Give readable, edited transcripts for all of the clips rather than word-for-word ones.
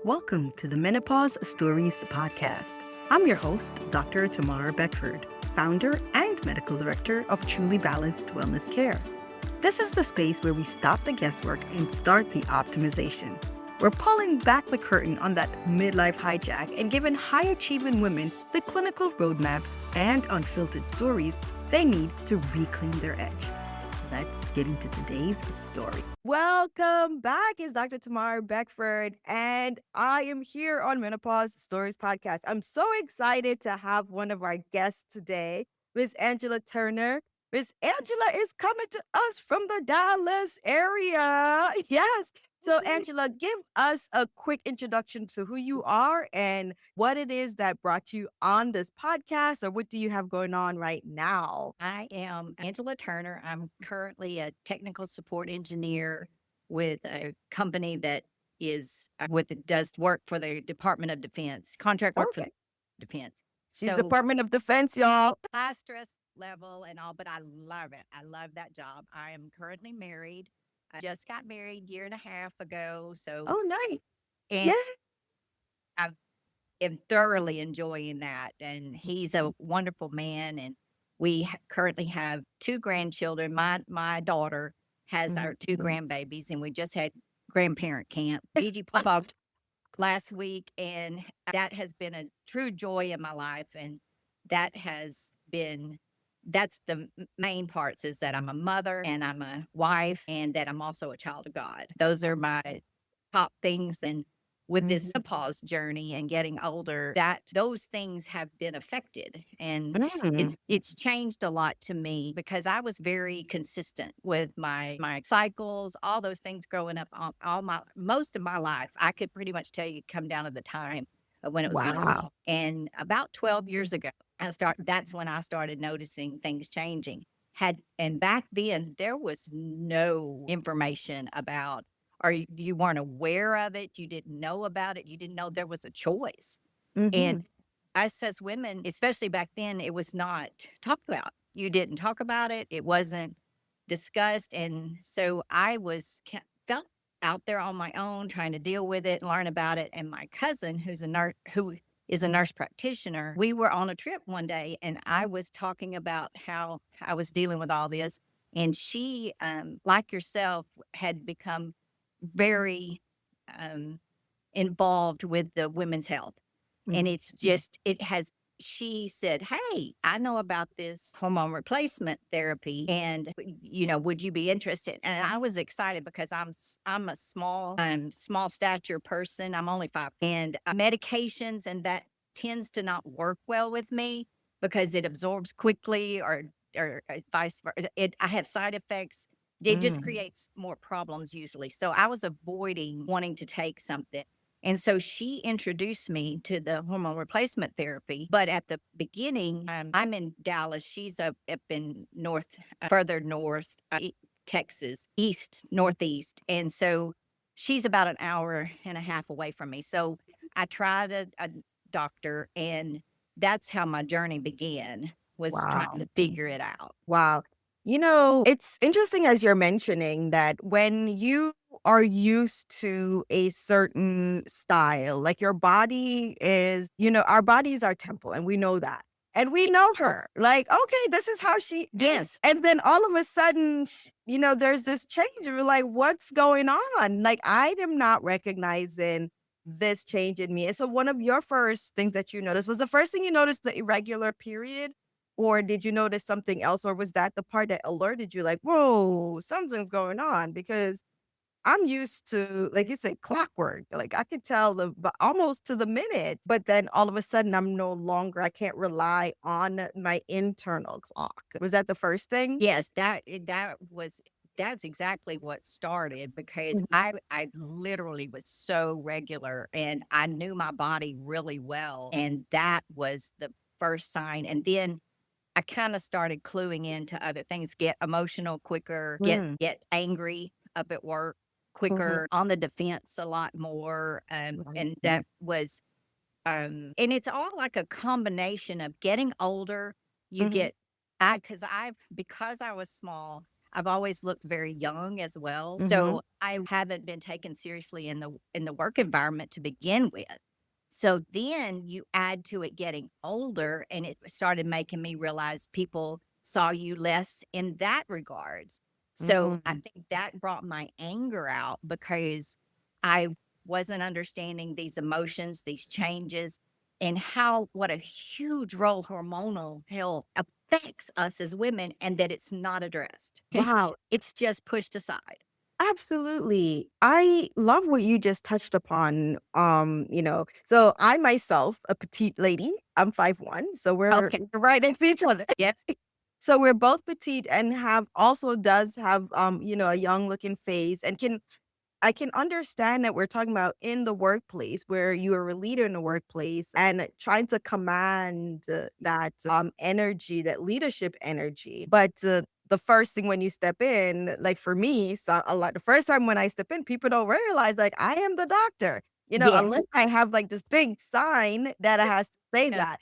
Welcome to the Menopause Stories podcast. I'm your host, Dr. Tamara Beckford, founder and medical director of Truly Balanced Wellness Care. This is the space where we stop the guesswork and start the optimization. We're pulling back the curtain on that midlife hijack and giving high achieving women the clinical roadmaps and unfiltered stories they need to reclaim their edge. Let's get into today's story. Welcome back. It's Dr. Tamara Beckford, and I am here on Menopause Stories podcast. I'm so excited to have one of our guests today, Miss Angela Turner. Miss Angela is coming to us from the Dallas area. Yes. So, Angela, give us a quick introduction to who you are and what it is that brought you on this podcast, or what do you have going on right now? I am Angela Turner. I'm currently a technical support engineer with a company that does work for the Department of Defense, contract work for the Okay. Defense. She's So Department of Defense, y'all. high stress level and all, but I love it. I love that job. I am currently married. I just got married a year and a half ago. Oh, nice. And Yeah. I am thoroughly enjoying that. And he's a wonderful man. And currently have two grandchildren. My daughter has our two Mhm. grandbabies, and we just had grandparent camp, Gigi Papa, last week, and that has been a true joy in my life. And that has been that's the main parts, is that I'm a mother and I'm a wife and that I'm also a child of God. Those are my top things. And with this Mhm. menopause journey and getting older, that those things have been affected. And Mm. it's changed a lot to me because I was very consistent with my cycles, all those things growing up, all my most of my life. I could pretty much tell you, come down to the time of when it was going to Wow. stop. And about 12 years ago, that's when I started noticing things changing. And back then there was no information about, or you weren't aware of it, you didn't know about it, you didn't know there was a choice. And Mhm. us as women, especially back then, it was not talked about. You didn't talk about it. It wasn't discussed. And so felt out there on my own, trying to deal with it and learn about it. And my cousin, who is a nurse practitioner, we were on a trip one day, and I was talking about how I was dealing with all this. And she, like yourself, had become very um, involved with the women's health. And Mhm. she said, "Hey, I know about this hormone replacement therapy. And, would you be interested?" And I was excited because I'm a small stature person. I'm only 5. And medications and that tends to not work well with me because it absorbs quickly, or vice versa. I have side effects. It just Mm. creates more problems usually. So I was avoiding wanting to take something. And so she introduced me to the hormone replacement therapy. But at the beginning, I'm in Dallas. She's up in further north, Texas, northeast. And so she's about an hour and a half away from me. So I tried a doctor, and that's how my journey began, was trying Wow. to figure it out. Wow. It's interesting as you're mentioning that when you are used to a certain style, like your body is, our body is our temple, and we know that. And we know her. Like, okay, this is how she is. Yes. And then all of a sudden, there's this change. And we're like, what's going on? Like, I am not recognizing this change in me. And so, one of your first things that you noticed was the first thing you noticed the irregular period? Or did you notice something else? Or was that the part that alerted you like, whoa, something's going on? Because I'm used to, like you said, clockwork. Like I could tell but almost to the minute. But then all of a sudden I can't rely on my internal clock. Was that the first thing? Yes, that's exactly what started, because Mhm. I literally was so regular and I knew my body really well. And that was the first sign. And then I kind of started cluing into other things, get emotional quicker, Mm. get angry up at work Mhm. quicker, on the defense a lot more. Right. And that was and it's all like a combination of getting older. You Mhm. get, because I was small, I've always looked very young as well. Mm-hmm. So I haven't been taken seriously in the work environment to begin with. So then you add to it getting older, and it started making me realize people saw you less in that regards. So I Mm-hmm. think that brought my anger out because I wasn't understanding these emotions, these changes, and how what a huge role hormonal health affects us as women, and that it's not addressed. Wow. It's just pushed aside. Absolutely. I love what you just touched upon. So I myself, a petite lady, I'm 5'1", so we're Okay. we're right next to each other. Yes. So we're both petite and have also does have a young looking face and I can understand that we're talking about in the workplace where you are a leader in the workplace and trying to command that energy, that leadership energy. But the first thing when you step in, like for me, so a lot the first time when I step in, people don't realize like I am the doctor. Yes. Unless I have like this big sign that has to say Yeah. that.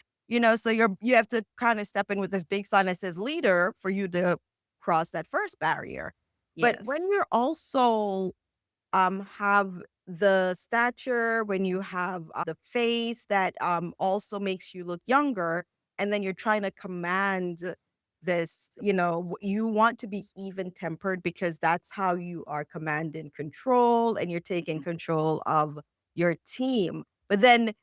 So you have to kind of step in with this big sign that says leader for you to cross that first barrier. But Yes. when you're also have the stature, when you have the face that also makes you look younger, and then you're trying to command this, you want to be even tempered because that's how you are commanding control and you're taking Mhm. control of your team. But then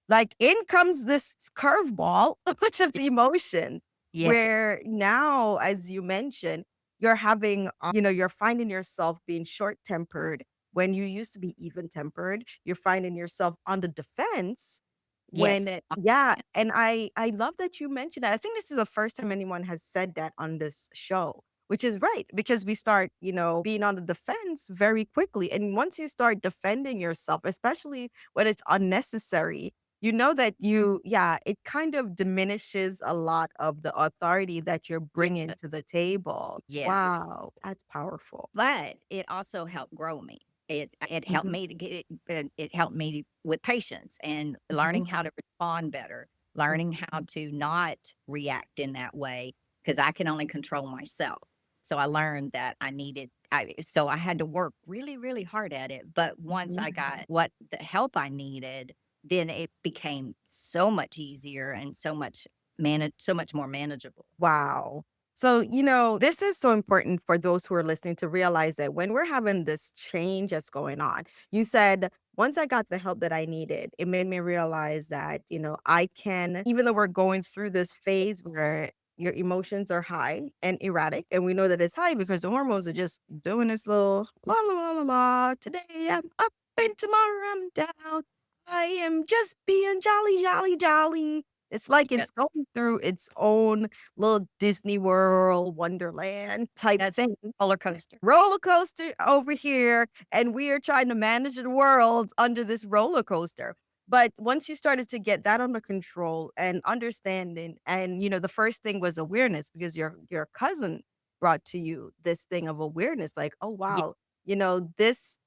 like, in comes this curveball, which of the emotions, Yes. where now, as you mentioned, you're having, you're finding yourself being short-tempered when you used to be even-tempered. You're finding yourself on the defense when Yes. yeah, and I love that you mentioned that. I think this is the first time anyone has said that on this show, which is right because we start, being on the defense very quickly. And once you start defending yourself, especially when it's unnecessary, you know that it kind of diminishes a lot of the authority that you're Yes. bringing to the table. Yes. Wow, that's powerful. But it also helped grow me. It helped Mhm, me to get it helped me with patience and mhm, learning how to respond better, mhm. learning how to not react in that way because I can only control myself. So I learned that I had to work really, really hard at it. But once Mhm. I got what the help I needed, then it became so much easier and so much more manageable. Wow. So, this is so important for those who are listening to realize that when we're having this change that's going on, you said, once I got the help that I needed, it made me realize that, I can, even though we're going through this phase where your emotions are high and erratic, and we know that it's high because the hormones are just doing this little la la la la la. Today I'm up and tomorrow I'm down. I am just being jolly, jolly, jolly. It's like Yeah, it's going through its own little Disney World, Wonderland type that's thing. roller coaster. Roller coaster over here, and we are trying to manage the world under this roller coaster. But once you started to get that under control and understanding, and the first thing was awareness because your cousin brought to you this thing of awareness, like, oh Yeah, wow, this.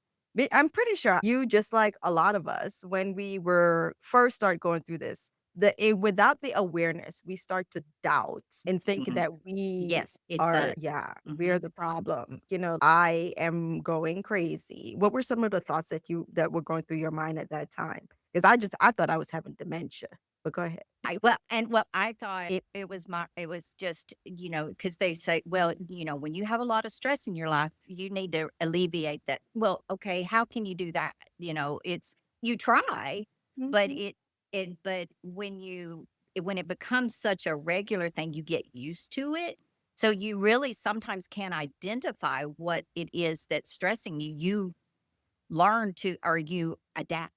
I'm pretty sure you, just like a lot of us, when we were first start going through this, without the awareness, we start to doubt and think mhm. that we Yes, it's are a yeah, we're mhm. the problem. I am going crazy. What were some of the thoughts that were going through your mind at that time? Because I thought I was having dementia, but go ahead. I thought it was just, because they say, well, when you have a lot of stress in your life, you need to alleviate that. Well, okay, how can you do that? It's you try, but Mhm, but when it becomes such a regular thing, you get used to it. So you really sometimes can't identify what it is that's stressing you. You learn to or you adapt.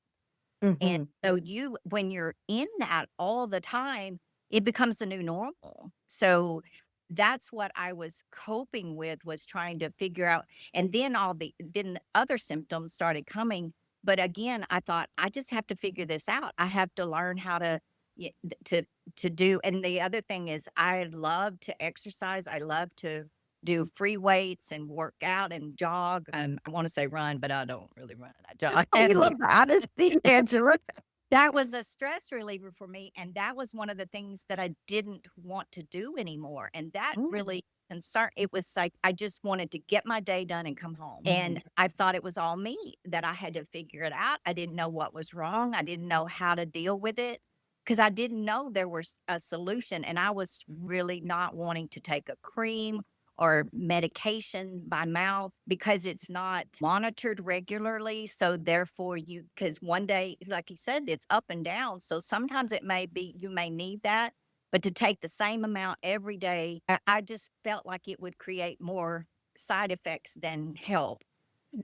And mhm. so when you're in that all the time, it becomes the new normal. So that's what I was coping with was trying to figure out. And then the other symptoms started coming. But again, I thought I just have to figure this out. I have to learn how to y- th- to do. And the other thing is I love to exercise. I love to do free weights and work out and jog. I want to say run, but I don't really run. I jog. We love the honesty, Angela. That was a stress reliever for me, and that was one of the things that I didn't want to do anymore, and that Mm, really concerned. It was like I just wanted to get my day done and come home. And I thought it was all me, that I had to figure it out. I didn't know what was wrong. I didn't know how to deal with it because I didn't know there was a solution. And I was really not wanting to take a cream or medication by mouth because it's not monitored regularly. So therefore because one day, like you said, it's up and down. So sometimes it may be, you may need that, but to take the same amount every day, I just felt like it would create more side effects than help.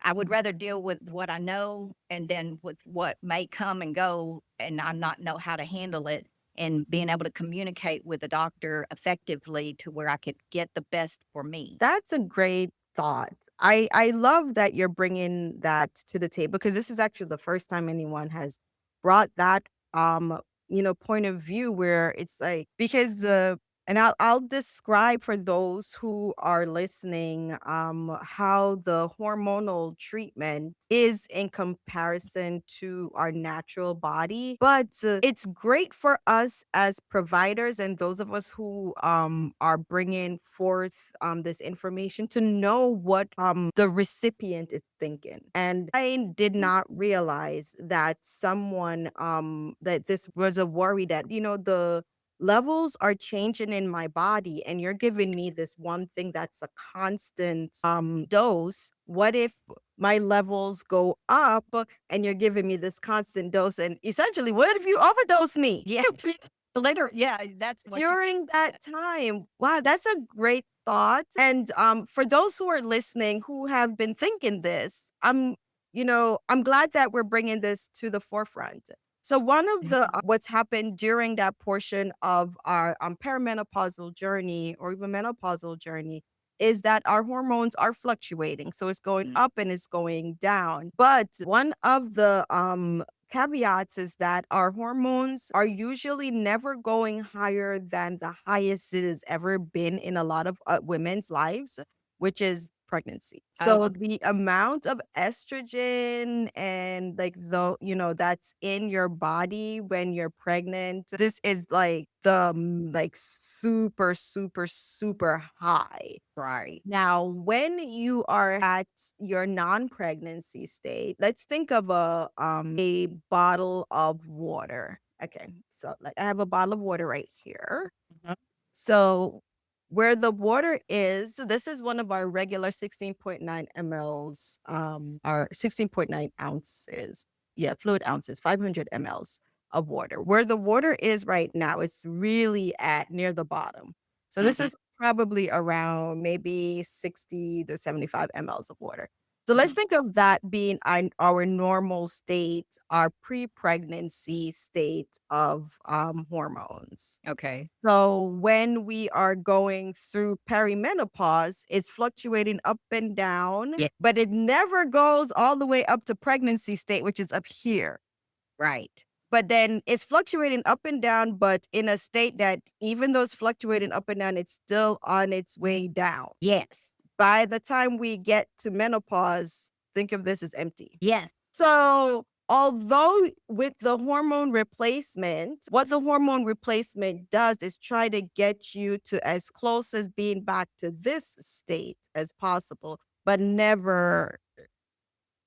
I would rather deal with what I know and then with what may come and go and I not know how to handle it, and being able to communicate with the doctor effectively to where I could get the best for me. That's a great thought. I love that you're bringing that to the table because this is actually the first time anyone has brought that point of view where it's like because the and I'll describe for those who are listening how the hormonal treatment is in comparison to our natural body. But it's great for us as providers and those of us who are bringing forth this information to know what the recipient is thinking. And I did not realize that someone that this was a worry that the levels are changing in my body and you're giving me this one thing that's a constant dose. What if my levels go up and you're giving me this constant dose, and essentially what if you overdose me? Yeah. Literally, yeah, that's what you During that time. Wow, that's a great thought. And for those who are listening who have been thinking this, I'm glad that we're bringing this to the forefront. So one of the what's happened during that portion of our perimenopausal journey or even menopausal journey is that our hormones are fluctuating. So it's going Mm. up and it's going down. But one of the caveats is that our hormones are usually never going higher than the highest it has ever been in a lot of women's lives, which is pregnancy. Oh, So okay. the amount of estrogen and like that's in your body when you're pregnant, this is like the like super super super high. Right. Now, when you are at your non-pregnancy state, let's think of a bottle of water. Okay. So like I have a bottle of water right here. Mhm. So where the water is, so this is one of our regular 16.9 mLs, our 16.9 ounces. Yeah, fluid ounces, 500 mLs of water. Where the water is right now, it's really at near the bottom. So this Mhm. is probably around maybe 60 to 75 mLs of water. So let's Mhm. think of that being our normal state, our pre-pregnancy state of hormones. Okay. So when we are going through perimenopause, it's fluctuating up and down, Yeah. but it never goes all the way up to pregnancy state, which is up here. Right. But then it's fluctuating up and down, but in a state that even though it's fluctuating up and down, it's still on its way down. Yes. By the time we get to menopause, think of this as empty. Yes. So, although with the hormone replacement, what the hormone replacement does is try to get you to as close as being back to this state as possible, but never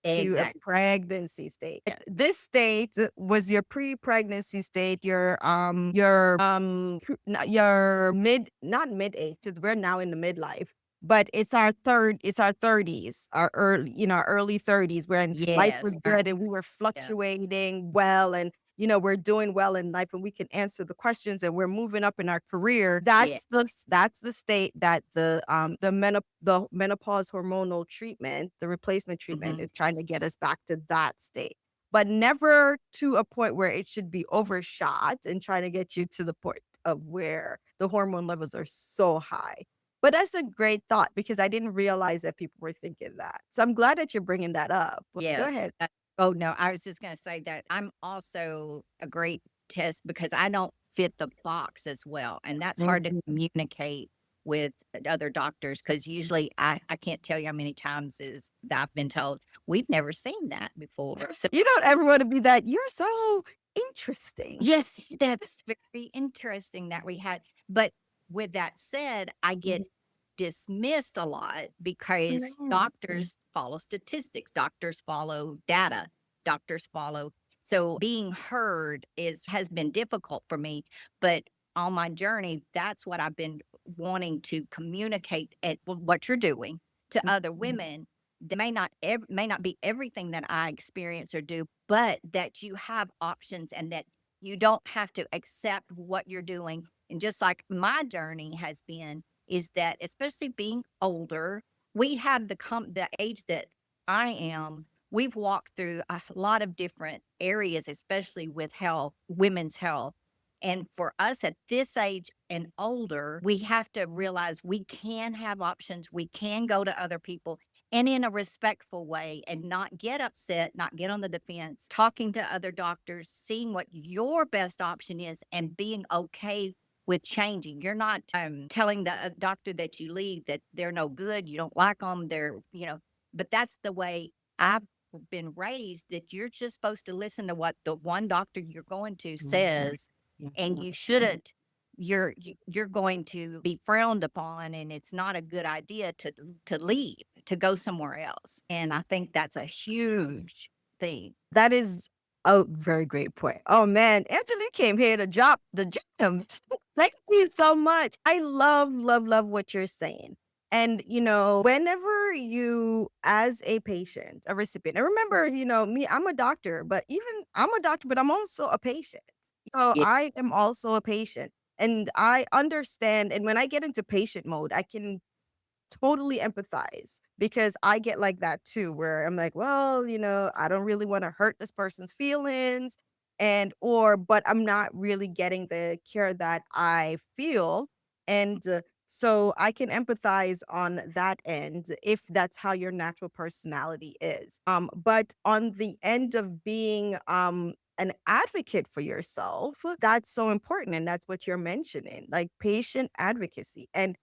to a Exactly. pregnancy state. Yeah. This state was your pre-pregnancy state, your mid not mid age because we're now in the midlife, but it's our 30s, our early 30s when life Yes. was good and we were Yeah. fluctuating well and we're doing well in life and we can answer the questions and we're moving up in our career. Yeah. That's the state that the menopause hormonal treatment, the replacement treatment Mhm. is trying to get us back to that state. But never to a point where it should be overshot and trying to get you to the point of where the hormone levels are so high. But that's a great thought because I didn't realize that people were thinking that. So I'm glad that you're bringing that up. Go Yes. ahead. Oh, no, I was just gonna say that I'm also a great test because I don't fit the box as well, and that's hard to Mhm. communicate with other doctors because usually I can't tell you how many times is that I've been told, "We've never seen that before." So You don't ever want to be that. You're so interesting. yes, that's very interesting that we had, but with that said, I get dismissed a lot because Right. doctors follow statistics, doctors follow data, doctors follow. So being heard has been difficult for me, but on my journey, that's what I've been wanting to communicate at what you're doing to other Mhm. women. That may not be everything that I experience or do, but that you have options and that you don't have to accept what you're doing. And just like my journey has been, is that especially being older, we have the age that I am, we've walked through a lot of different areas, especially with health, women's health. And for us at this age and older, we have to realize we can have options. We can go to other people and in a respectful way and not get upset, not get on the defense, talking to other doctors, seeing what your best option is and being okay with changing. You're not telling the doctor that you leave that they're no good, you don't like them, but that's the way I've been raised, that you're just supposed to listen to what the one doctor you're going to Mhm. says, and you shouldn't. You're going to be frowned upon, and it's not a good idea to leave to go somewhere else. And I think that's a huge thing. That is a very great point. Oh man, Angela came here to drop the gems. Thank you so much. I love, love, love what you're saying. And, whenever you, as a patient, a recipient, and remember, me, I'm a doctor, but even I'm a doctor, but I'm also a patient. So Yeah. I am also a patient. And I understand. And when I get into patient mode, I can totally empathize because I get like that too, where I'm like, well, I don't really want to hurt this person's feelings but I'm not really getting the care that I feel. And so I can empathize on that end if that's how your natural personality is. But on the end of being an advocate for yourself, that's so important. And that's what you're mentioning, like patient advocacy. And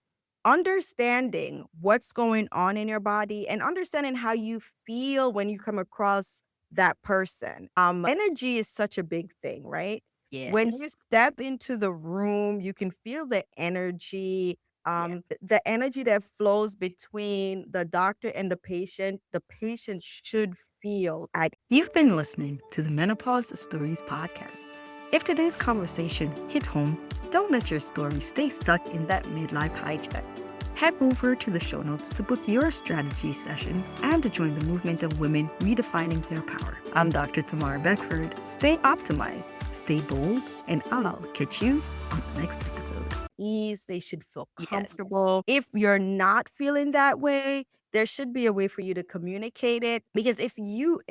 understanding what's going on in your body and understanding how you feel when you come across that person. Energy is such a big thing, right? When Yes. you step into the room, you can feel the energy, Yeah. the energy that flows between the doctor and the patient should feel at. You've been listening to the Menopause Stories podcast. If today's conversation hit home, don't let your story stay stuck in that midlife hijack. Head over to the show notes to book your strategy session and to join the movement of women redefining their power. I'm Dr. Tamara Beckford. Stay optimized, stay bold, and I'll catch you on the next episode. Ease, they should feel Yes. comfortable. If you're not feeling that way, there should be a way for you to communicate it because if you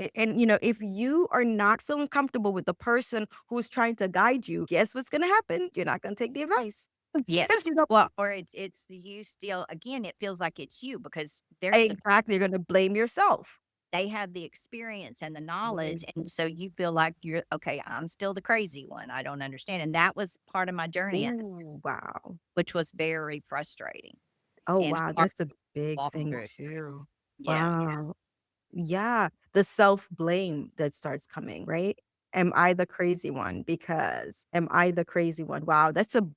are not feeling comfortable with the person who's trying to guide you, guess what's going to happen? You're not going to take the advice. Yes. 'Cause you know Well, or it's the you still again, it feels like it's you because exactly, you're going to blame yourself. they have the experience and the knowledge, Mhm. and so you feel like you're okay, I'm still the crazy one. I don't understand. And that was part of my journey, Ooh, wow. which was very frustrating Oh, and wow, hard that's a to big walk thing through. too. Yeah. Wow. Yeah, the self-blame that starts coming, right? Am I the crazy one? Because am I the crazy one? Wow, that's a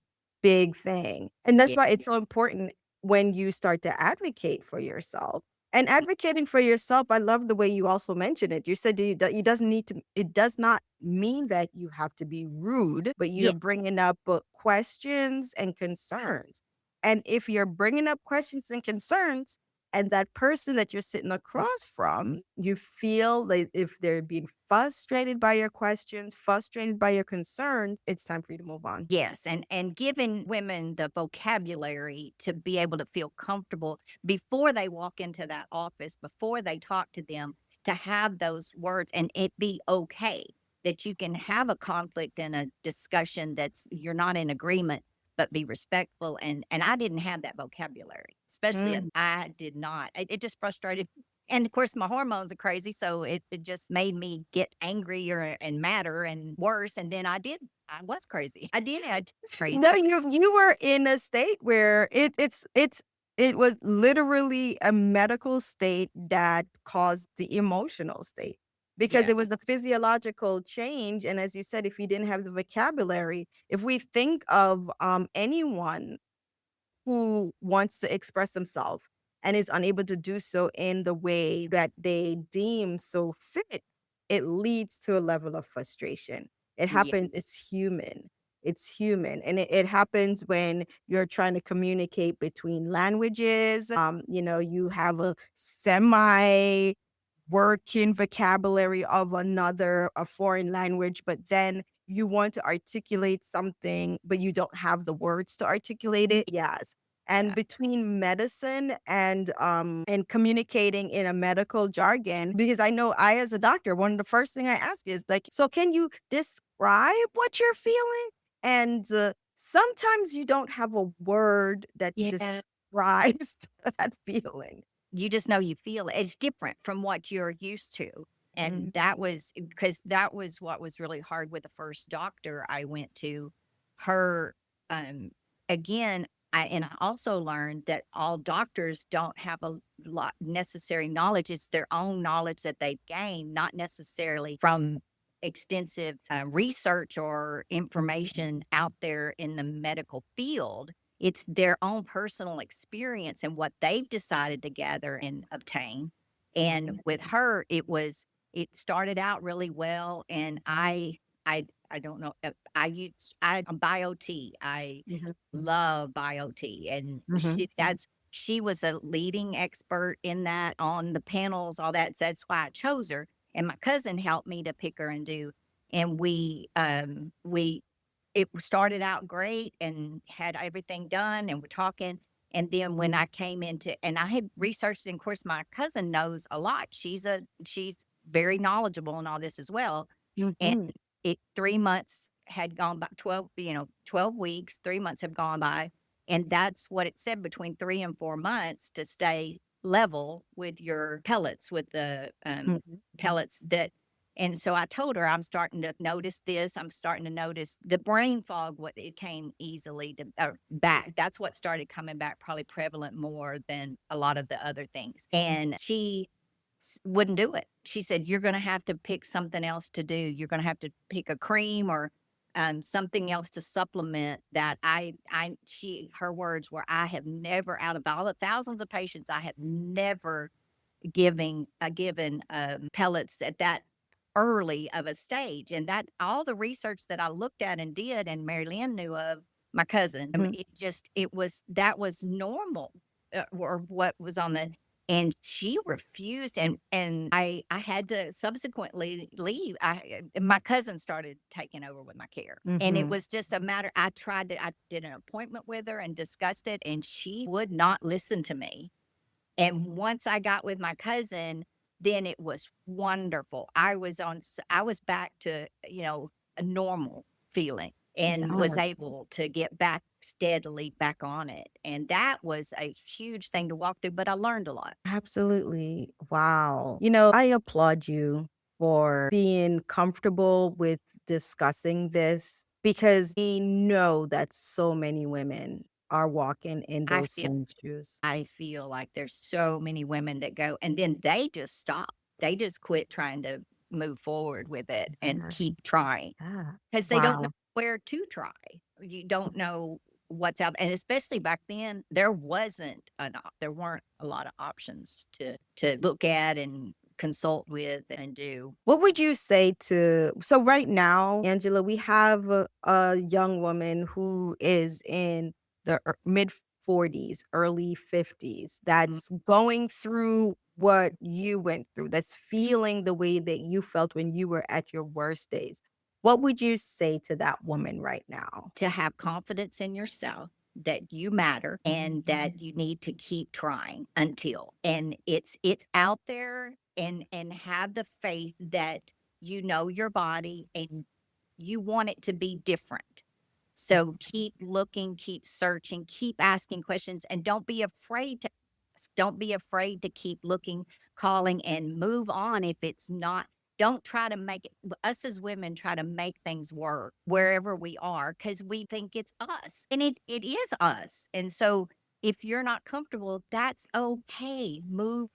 big thing. And that's Yeah. why it's so important when you start to advocate for yourself. And advocating for yourself, I love the way you also mentioned it. You said you doesn't need to, it does not mean that you have to be rude, but Yeah. you're bringing up questions and concerns. And if you're bringing up questions and concerns, and that person that you're sitting across from, you feel like if they're being frustrated by your questions, frustrated by your concerns, it's time for you to move on. Yes, and giving women the vocabulary to be able to feel comfortable before they walk into that office, before they talk to them, to have those words and it be okay that you can have a conflict and a discussion that's you're not in agreement, but be respectful. And I didn't have that vocabulary, especially Mm. I did not. It just frustrated. And of course, my hormones are crazy. So it just made me get angrier and madder and worse. And then I was crazy. I did act No, crazy. you were in a state where it was literally a medical state that caused the emotional state because Yeah. it was the physiological change. And as you said, if you didn't have the vocabulary, if we think of anyone who wants to express themselves and is unable to do so in the way that they deem so fit, it leads to a level of frustration. It Yeah. happens, it's human. It's human. And it happens when you're trying to communicate between languages. You have a semi working vocabulary of a foreign language, but then you want to articulate something, but you don't have the words to articulate it. Yes. And Yeah. between medicine and communicating in a medical jargon, because I know I as a doctor, one of the first thing I ask is like, so can you describe what you're feeling? And sometimes you don't have a word that Yeah. describes that feeling. You just know you feel it. It's different from what you're used to. And Mhm, that was because that was what was really hard with the first doctor I went to. Her, um, again, I also learned that all doctors don't have a lot necessary knowledge. It's their own knowledge that they've gained, not necessarily from extensive research or information out there in the medical field. It's their own personal experience and what they've decided to gather and obtain. And with her, it started out really well. And I don't know. I'm bio T. I mhm, love bio T. And mhm, she was a leading expert in that on the panels, all that. So that's why I chose her. And my cousin helped me to pick her and do. And we it started out great and had everything done and we're talking. And then when I came into and I had researched, and of course my cousin knows a lot. She's very knowledgeable in all this as well. And mhm, 3 months had gone by, 12, 12 weeks, 3 months have gone by. And that's what it said, between 3 and 4 months to stay level with your pellets, with the mhm, pellets that and so I told her, I'm starting to notice this. I'm starting to notice the brain fog. What it came easily to back. That's what started coming back, probably prevalent more than a lot of the other things. And she wouldn't do it. She said, "You're going to have to pick something else to do. You're going to have to pick a cream or something else to supplement that." Her words were, "I have never, out of all the thousands of patients, I have never given pellets at that early of a stage." And that all the research that I looked at and did, and Mary Lynn knew of, my cousin, mhm. it was that was normal, or what was on the. And she refused, and I had to subsequently leave. My cousin started taking over with my care, and it Mhm. was just a matter. I did an appointment with her and discussed it, and she would not listen to me. And once I got with my cousin, then it was wonderful. I was back to, a normal feeling and was Yes, able to get back steadily back on it. And that was a huge thing to walk through, but I learned a lot. absolutely. Wow. I applaud you for being comfortable with discussing this because we know that so many women are walking in I those feel same shoes. I feel like there's so many women that go and then they just stop. They just quit trying to move forward with it and Yeah. keep trying. Yeah. 'Cause they don't know Wow. where to try. You don't know what's out, and especially back then, there weren't a lot of options to look at and consult with and do. What would you say to so right now, Angela, we have a young woman who is in the mid 40s, early 50s Mm, that's going through what you went through, that's feeling the way that you felt when you were at your worst days. What would you say to that woman right now? to have confidence in yourself that you matter and that you need to keep trying until and it's out there, and have the faith that you know your body and you want it to be different. So keep looking, keep searching, keep asking questions, and don't be afraid to keep looking, calling, and move on if it's not. Don't try to make it. Us as women try to make things work wherever we are because we think it's us, and it is us. And so if you're not comfortable, that's okay. Move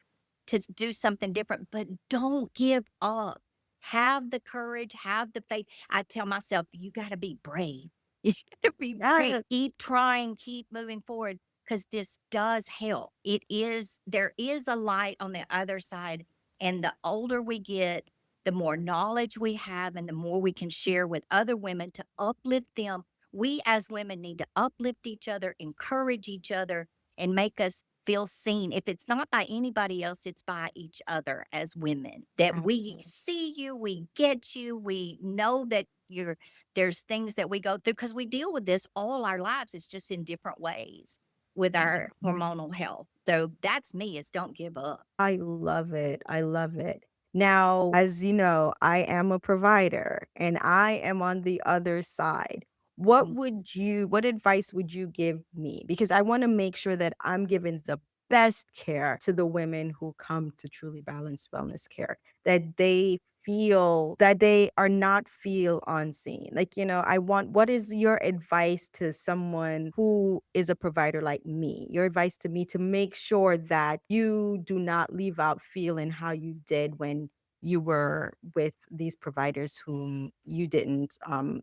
to do something different, but don't give up. Have the courage, have the faith. I tell myself, you got to be brave. You got to be brave. Yes. Keep trying, keep moving forward. because this does help. There is a light on the other side. And the older we get, the more knowledge we have and the more we can share with other women to uplift them. We as women need to uplift each other, encourage each other, and make us feel seen. If it's not by anybody else, it's by each other as women. That we Absolutely. see you, we get you, we know that there's things that we go through because we deal with this all our lives. It's just in different ways with our hormonal health. So that's me, is don't give up. I love it. I love it. Now, as you know, I am a provider and I am on the other side. Mhm. What advice would you give me? Because I want to make sure that I'm giving the best care to the women who come to Truly Balanced Wellness Care, that they are not feel unseen. Like, what is your advice to someone who is a provider like me? Your advice to me to make sure that you do not leave out feeling how you did when you were with these providers whom you didn't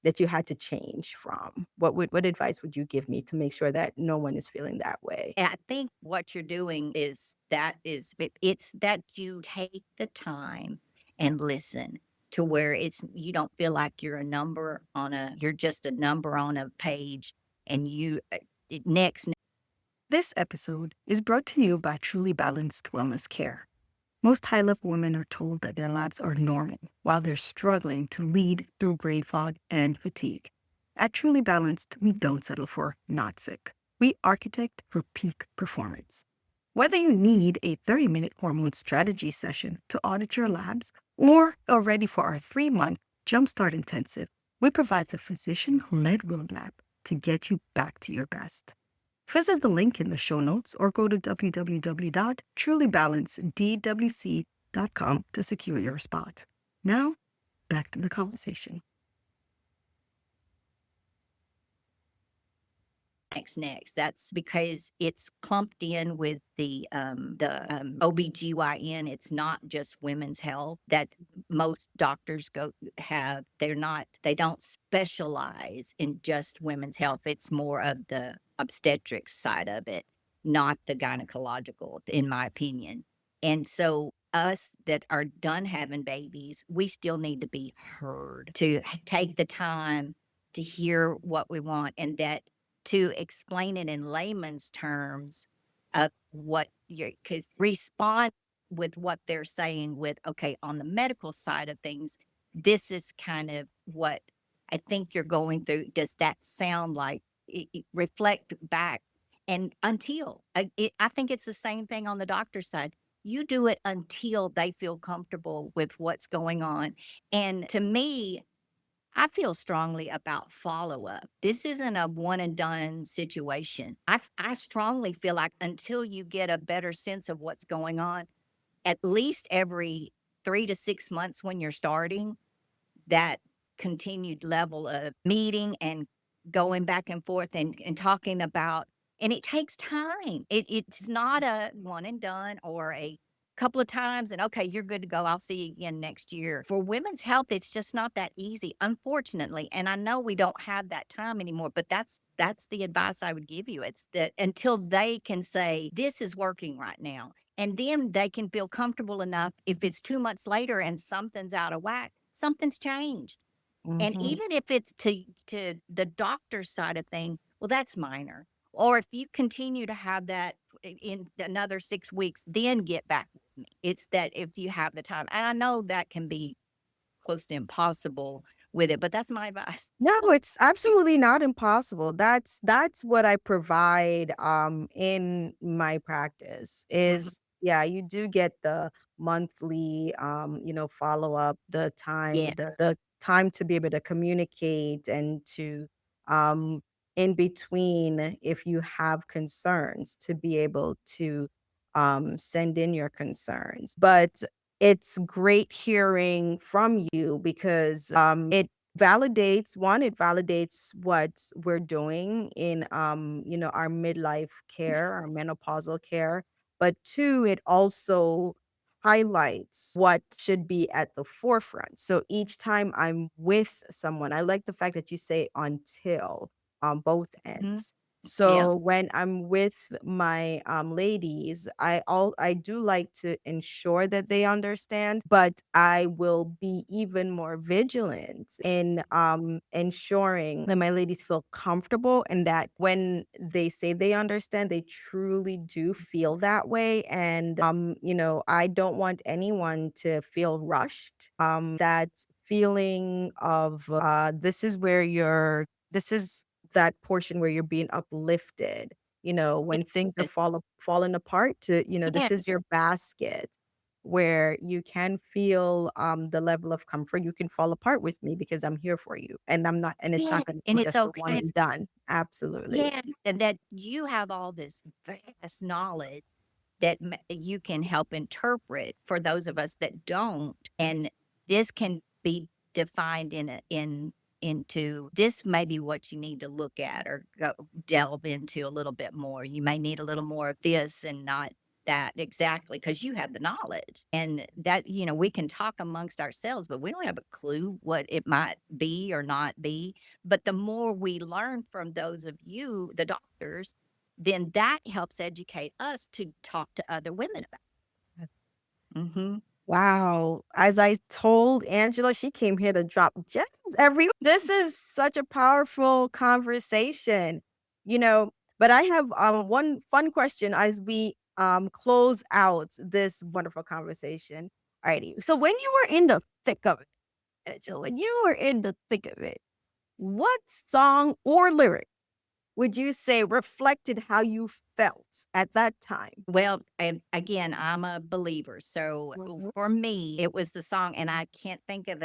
that you had to change from. What advice would you give me to make sure that no one is feeling that way? And I think what you're doing it's that you take the time and listen to where you don't feel like you're just a number on a page and next. This episode is brought to you by Truly Balanced Wellness Care. Most high level women are told that their labs are normal while they're struggling to lead through brain fog and fatigue. At Truly Balanced, we don't settle for not sick. We architect for peak performance. Whether you need a 30-minute hormone strategy session to audit your labs or are ready for our 3-month Jumpstart Intensive, we provide the physician led roadmap to get you back to your best. Visit the link in the show notes or go to www.trulybalancedwc.com to secure your spot. Now, back to the conversation. Next. That's because it's clumped in with the OBGYN. It's not just women's health that most doctors they don't specialize in just women's health. It's more of the obstetrics side of it, not the gynecological, in my opinion. And so us that are done having babies, we still need to be heard, to take the time to hear what we want, and that to explain it in layman's terms of what you're, because respond with what they're saying with, okay, on the medical side of things, this is kind of what I think you're going through. Does that sound like reflect back? And I think it's the same thing on the doctor's side. You do it until they feel comfortable with what's going on. And to me, I feel strongly about follow up. This isn't a one and done situation. I strongly feel like until you get a better sense of what's going on, at least every 3 to 6 months when you're starting, that continued level of meeting and going back and forth and talking about, and it takes time. It's not a one and done or a couple of times and okay, you're good to go. I'll see you again next year. For women's health, it's just not that easy, unfortunately. And I know we don't have that time anymore, but that's the advice I would give you. It's that until they can say, this is working right now. And then they can feel comfortable enough if it's 2 months later and something's out of whack, something's changed. And Mhm. even if it's to the doctor's side of thing, well, that's minor. Or if you continue to have that in another 6 weeks, then get back with me. It's that if you have the time, and I know that can be close to impossible with it, but that's my advice. No, it's absolutely not impossible. That's what I provide in my practice Mhm. is yeah, you do get the monthly follow up, Yeah. the time to be able to communicate and to um in between if you have concerns to be able to send in your concerns. But it's great hearing from you because it validates what we're doing in our midlife care, our menopausal care, but two, it also highlights what should be at the forefront. So each time I'm with someone, I like the fact that you say until on both Mhm. ends. Yeah. So when I'm with my ladies, I do like to ensure that they understand, but I will be even more vigilant in ensuring that my ladies feel comfortable and that when they say they understand, they truly do feel that way. And I don't want anyone to feel rushed. That feeling of this is that portion where you're being uplifted, when things are Yes. falling apart to, Yeah. this is your basket where you can feel the level of comfort. You can fall apart with me because I'm here for you. And it's Yeah. not gonna And be it's just a one okay. and done. Absolutely. Yeah. And that you have all this vast knowledge that you can help interpret for those of us that don't. And this can be defined into this may be what you need to look at or go delve into a little bit more. You may need a little more of this and not that exactly because you have the knowledge and that we can talk amongst ourselves but we don't have a clue what it might be or not be, but the more we learn from those of you the doctors, then that helps educate us to talk to other women about. Mhm. Wow. As I told Angela, she came here to drop gems this is such a powerful conversation, you know, but I have one fun question as we close out this wonderful conversation. Alrighty. So when you were in the thick of it, Angela, when you were in the thick of it, what song or lyric would you say reflected how you felt at that time? Well, and again, I'm a believer, so Mhm. for me, it was the song, and I can't think of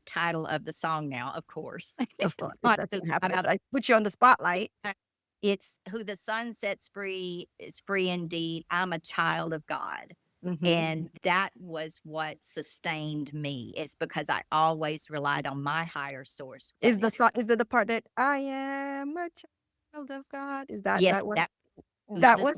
title of the song now, of course. Of course, Not that's to what I'm happened. out of I put you on the spotlight. it's "Who the sun sets free is free indeed. I'm a child of God." Mhm. And that was what sustained me. It's because I always relied on my higher source. Is it the part that I am a child of God? Is Yes, that what that who's that the was?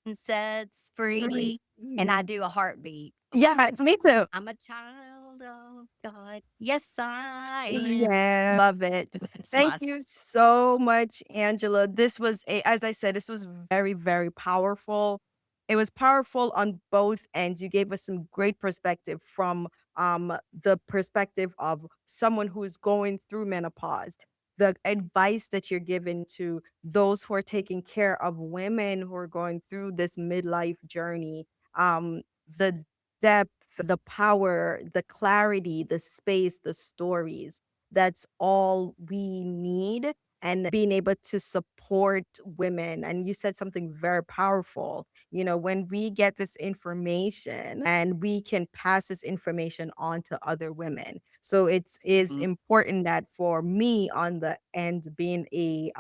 sun sets Sorry. free, and I do a heartbeat. Yeah, it's me too. I'm a child of God. Yes, I am. Yeah, love it. That's Thank my you so much, Angela. As I said, this was very, very powerful. It was powerful on both ends. You gave us some great perspective from the perspective of someone who is going through menopause. The advice that you're giving to those who are taking care of women who are going through this midlife journey. The depth, the power, the clarity, the space, the stories. That's all we need. And being able to support women. And you said something very powerful. When we get this information and we can pass this information on to other women. So it is Mhm. important that for me on the end, being a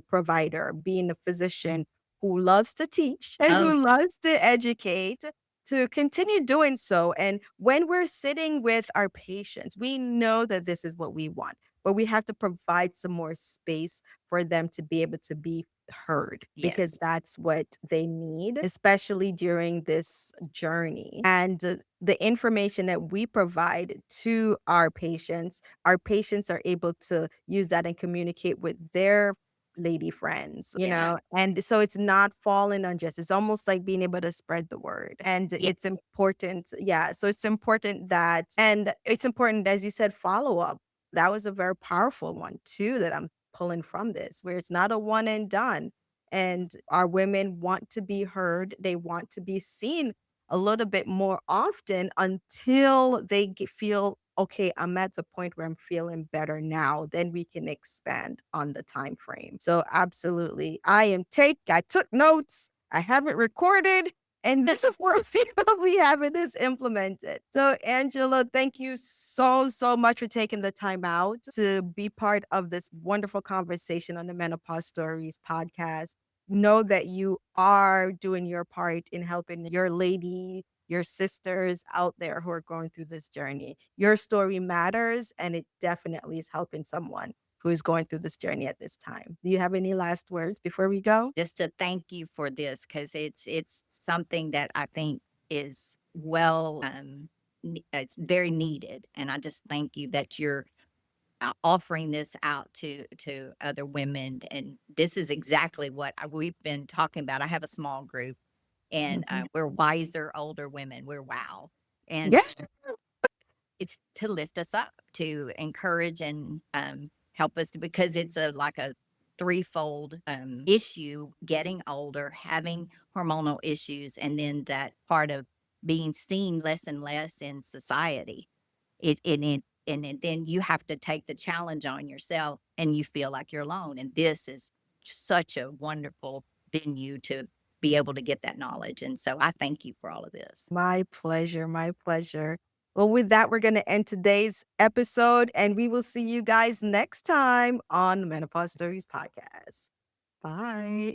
provider, being a physician who loves to teach and Oh, who loves to educate, to continue doing so. And when we're sitting with our patients, we know that this is what we want, but we have to provide some more space for them to be able to be heard because yes. that's what they need, especially during this journey. And the information that we provide to our patients are able to use that and communicate with their lady friends, Yeah. and so it's not falling on just it's almost like being able to spread the word. And Yeah. it's important, yeah. So it's important, as you said, follow up. That was a very powerful one too that I'm pulling from this, where it's not a one and done. And our women want to be heard, they want to be seen a little bit more often until they feel okay, I'm at the point where I'm feeling better now, then we can expand on the time frame. So absolutely. I took notes. I haven't recorded, and this is where we'll be having this implemented. So Angela, thank you so much for taking the time out to be part of this wonderful conversation on the Menopause Stories podcast. Know that you are doing your part in helping your sisters out there who are going through this journey. Your story matters, and it definitely is helping someone who is going through this journey at this time. Do you have any last words before we go? Just to thank you for this because it's something that I think is well, it's very needed, and I just thank you that you're offering this out to other women, and this is exactly what we've been talking about. I have a small group, and Mhm. we're wiser older women. We're wow, and Yeah. it's to lift us up, to encourage and help us because it's like a threefold issue: getting older, having hormonal issues, and then that part of being seen less and less in society. Then you have to take the challenge on yourself, and you feel like you're alone. And this is such a wonderful venue to be able to get that knowledge. And so I thank you for all of this. My pleasure. My pleasure. Well, with that, we're going to end today's episode, and we will see you guys next time on the Menopause Stories podcast. Bye.